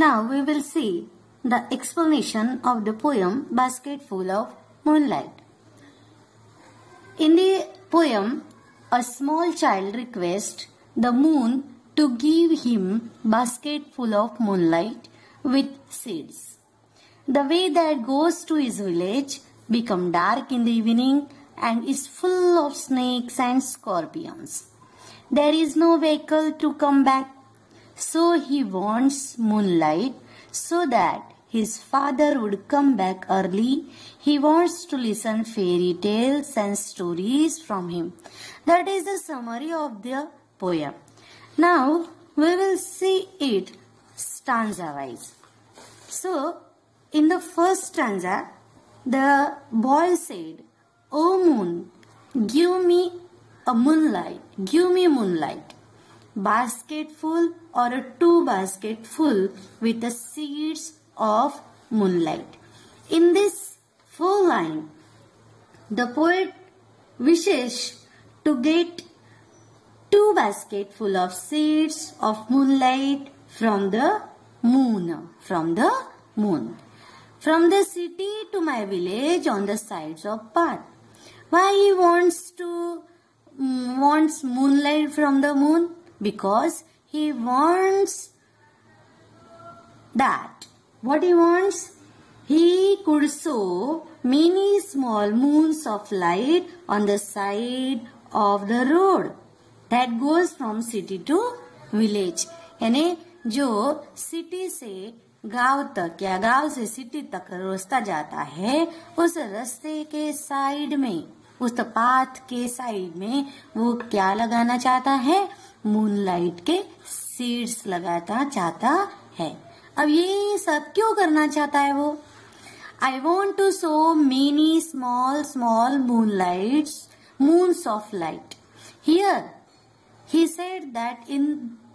Now we will see the explanation of the poem Basketful of Moonlight. In the poem, a small child requests the moon to give him basketful of moonlight with seeds. The way that goes to his village become dark in the evening and is full of snakes and scorpions. There is no vehicle to come back, so he wants moonlight so that his father would come back early. He wants to listen fairy tales and stories from him. That is the summary of the poem. Now we will see it stanza wise. So in the first stanza, the boy said, "O moon, give me a moonlight, give me moonlight, basketful or a two basketful with the seeds of moonlight." In this full line, the poet wishes to get two basketful of seeds of moonlight from the moon, from the moon. From the city to my village on the sides of path. Why he wants moonlight from the moon? Because he wants that. What he wants? He could sow many small moons of light on the side of the road that goes from city to village. यानी जो city से गांव तक या गांव से city तक रास्ता जाता है, उस रास्ते के साइड में, उस पाथ के साइड में वो क्या लगाना चाहता है? मूनलाइट के सीड्स लगाना चाहता है। अब ये सब क्यों करना चाहता है वो? I want to sow many small moonlights, moons of light. Here, he said that in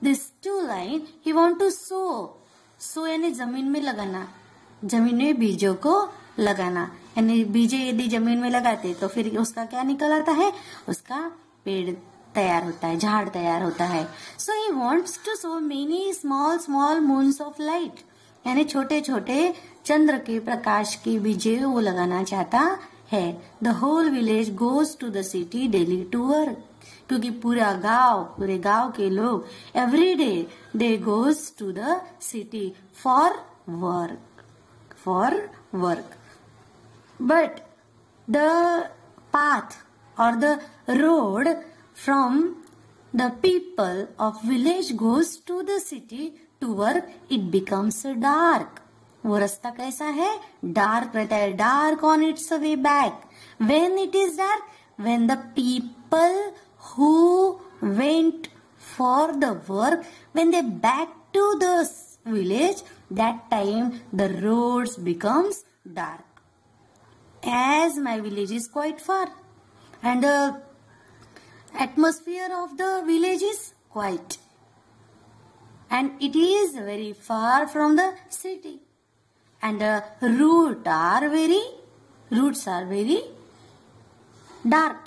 this two line, he want to sow. सो यानी जमीन में लगाना, जमीन में बीजों को लगाना, यानी बीजे यदि जमीन में लगाते तो फिर उसका क्या निकल आता है? उसका पेड़ तैयार होता है, झाड़ तैयार होता है। So he wants to sow many small moons of light, यानी छोटे छोटे चंद्र के प्रकाश के बीजे वो लगाना चाहता है। The whole village goes to the city daily to work, क्योंकि पूरे गांव के लोग every day they goes to the city for work, but the path और the road from the people of village goes to the city to work, it becomes dark. वो रास्ता कैसा है? डार्क रहता है। Dark on its way back. When it is dark? When the people who went for the work, when they back to the village, that time the roads becomes dark. As my village is quite far and the atmosphere of the village is quiet and it is very far from the city and the roots are very dark.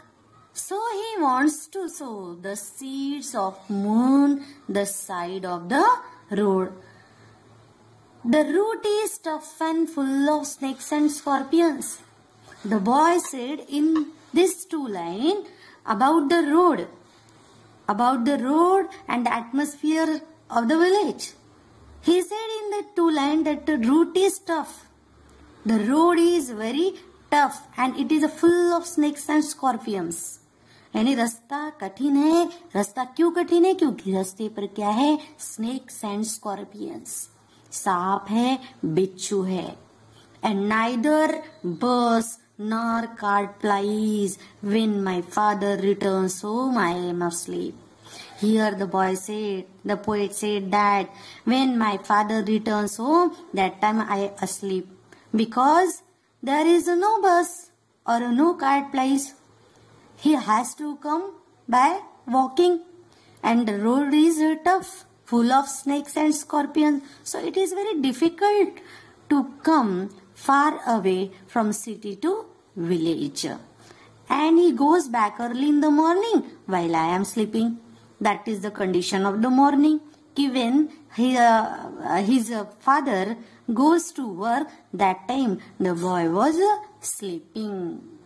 So he wants to sow the seeds of moon the side of the road. The root is tough and full of snakes and scorpions. The boy said in this two line about the road and the atmosphere of the village. He said in the two line that the root is tough. The road is very tough and it is full of snakes and scorpions. यानी रास्ता कठिन है। रास्ता क्यों कठिन है? क्योंकि रास्ते पर क्या है? स्नेक्स एंड स्कॉर्पियंस, सांप है, बिच्छू है। एंड नाइदर बस nor cart flies when my father returns home I am asleep. Here the poet said that when my father returns home, that time I asleep, because there is no bus or no cart flies. He has to come by walking and the road is tough, full of snakes and scorpions. So it is very difficult to come far away from city to village. And he goes back early in the morning while I am sleeping. That is the condition of the morning. कि when his father goes to work, that time the boy was sleeping.